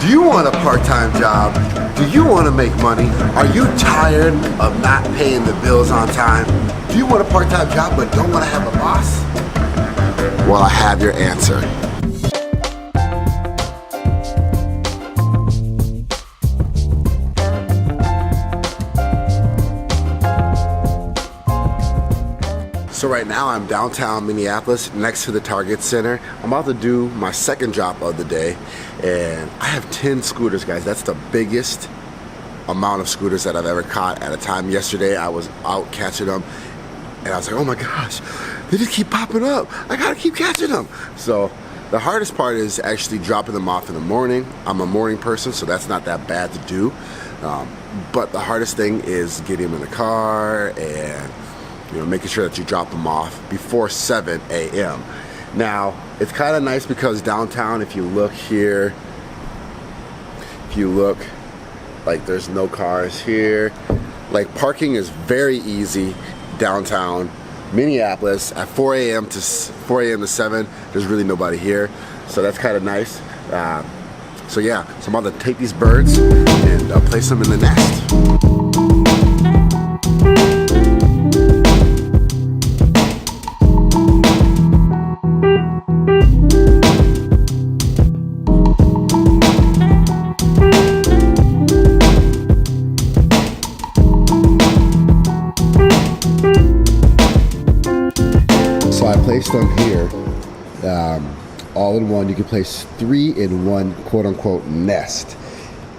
Do you want a part-time job? Do you want to make money? Are you tired of not paying the bills on time? Do you want a part-time job but don't want to have a boss? Well, I have your answer. So right now I'm downtown Minneapolis next to the Target Center. I'm about to do my second drop of the day and I have 10 scooters, guys. That's the biggest amount of scooters that I've ever caught at a time. Yesterday I was out catching them and I was like, oh my gosh, they just keep popping up. I gotta keep catching them. So the hardest part is actually dropping them off in the morning. I'm a morning person, so that's not that bad to do. But the hardest thing is getting them in the car and making sure that you drop them off before 7 a.m. Now, it's kind of nice because downtown, if you look here, like there's no cars here. Like parking is very easy downtown Minneapolis at 4 a.m. to 7. There's really nobody here, so that's kind of nice. So yeah, so I'm about to take these birds and place them in the nest. So I placed them here, all in one. You can place 3 in one quote-unquote nest.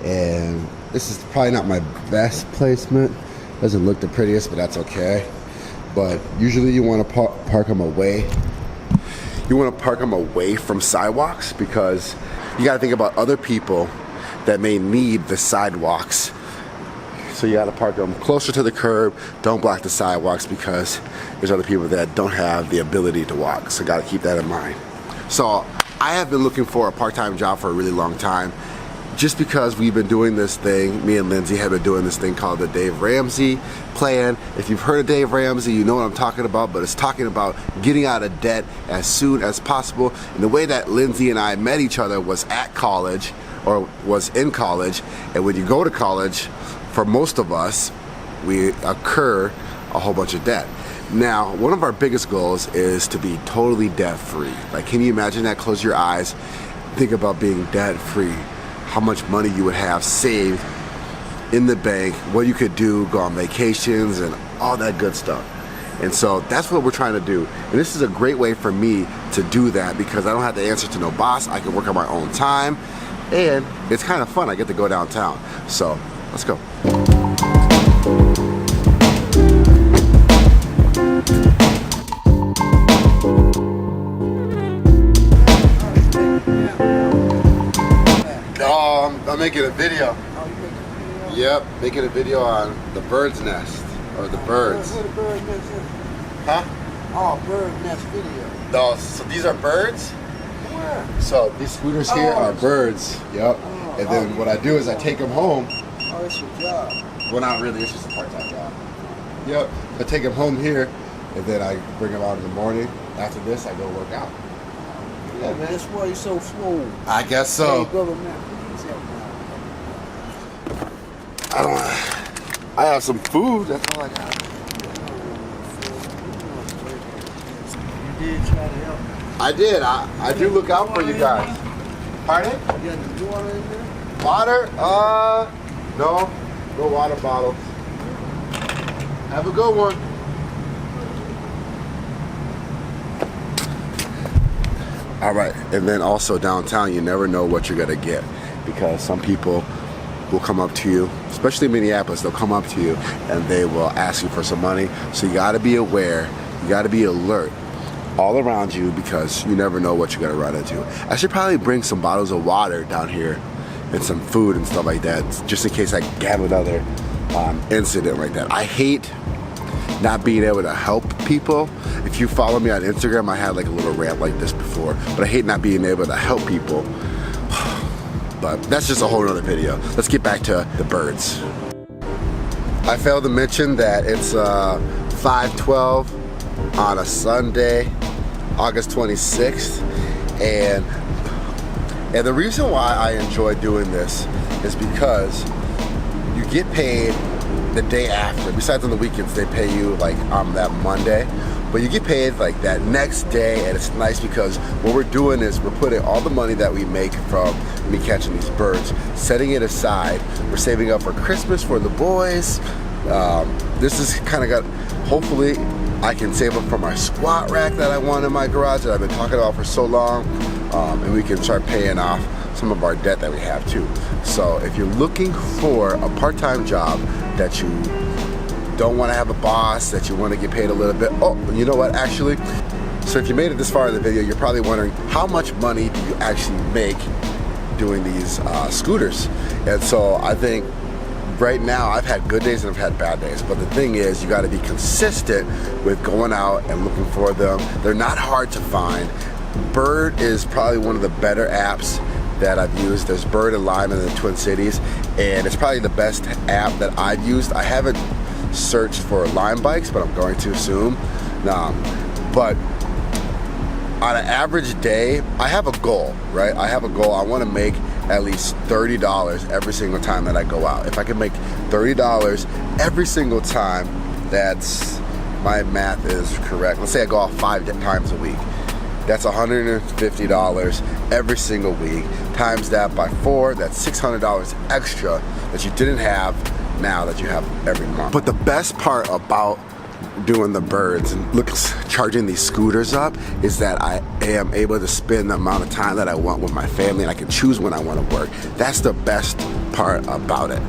And this is probably not my best placement. Doesn't look the prettiest, but that's okay. But usually you want to park them away. You want to park them away from sidewalks because you got to think about other people that may need the sidewalks. So you gotta park them closer to the curb. Don't block the sidewalks because there's other people that don't have the ability to walk. So gotta keep that in mind. So I have been looking for a part-time job for a really long time, just because we've been doing this thing. Me and Lindsay have been doing this thing called the Dave Ramsey plan. If you've heard of Dave Ramsey, you know what I'm talking about, but it's talking about getting out of debt as soon as possible. And the way that Lindsay and I met each other was at college, or was in college. And when you go to college, for most of us, we incur a whole bunch of debt. Now, one of our biggest goals is to be totally debt-free. Like, can you imagine that? Close your eyes, think about being debt-free. How much money you would have saved in the bank, what you could do, go on vacations and all that good stuff. And so that's what we're trying to do. And this is a great way for me to do that because I don't have to answer to no boss. I can work on my own time and it's kind of fun. I get to go downtown. So let's go. I'm making a video. Yep, making a video on the bird's nest, or the birds. What a bird nest is? Huh? Oh, bird nest video. No, so these are birds? Where? So these scooters here are birds. Yep. And then what I do is I take them home. Oh, it's your job. Well, not really, it's just a part-time job. Yep. I take them home here, and then I bring them out in the morning. After this, I go work out. Yeah, man, that's why you're so swole. I guess so. Hey, brother, man, please help me out. I have some food, that's all I got. You did try to help me. I did. I do look out for you guys. Pardon? You got the water in there? Water? No. No water bottles. Have a good one. All right, and then also downtown, you never know what you're gonna get because some people will come up to you, especially in Minneapolis, they'll come up to you and they will ask you for some money. So you gotta be aware, you gotta be alert all around you because you never know what you're gonna run into. I should probably bring some bottles of water down here and some food and stuff like that, just in case I have another incident like that. I hate not being able to help people. If you follow me on Instagram, I had like a little rant like this before, but I hate not being able to help people. But that's just a whole other video. Let's get back to the birds. I failed to mention that it's 5:12 on a Sunday, August 26th, and And the reason why I enjoy doing this is because you get paid the day after. Besides on the weekends, they pay you like on that Monday, but you get paid like that next day. And it's nice because what we're doing is we're putting all the money that we make from me catching these birds, setting it aside. We're saving up for Christmas for the boys. This is kind of got, hopefully I can save up for my squat rack that I want in my garage that I've been talking about for so long, and we can start paying off some of our debt that we have too. So if you're looking for a part-time job that you don't want to have a boss, that you want to get paid a little bit, oh, you know what, actually, so if you made it this far in the video, you're probably wondering how much money do you actually make doing these scooters. And so I think right now I've had good days and I've had bad days, but the thing is you got to be consistent with going out and looking for them. They're not hard to find. Bird is probably one of the better apps that I've used. There's Bird and Lime in the Twin Cities, and it's probably the best app that I've used. I haven't searched for Lime bikes, but I'm going to soon. But on an average day, I have a goal, right? I have a goal. I want to make at least $30 every single time that I go out. If I can make $30 every single time, that's, my math is correct. Let's say I go out 5 times a week. That's $150 every single week. Times that by 4, that's $600 extra that you didn't have now that you have every month. But the best part about doing the birds and charging these scooters up is that I am able to spend the amount of time that I want with my family, and I can choose when I want to work. That's the best part about it.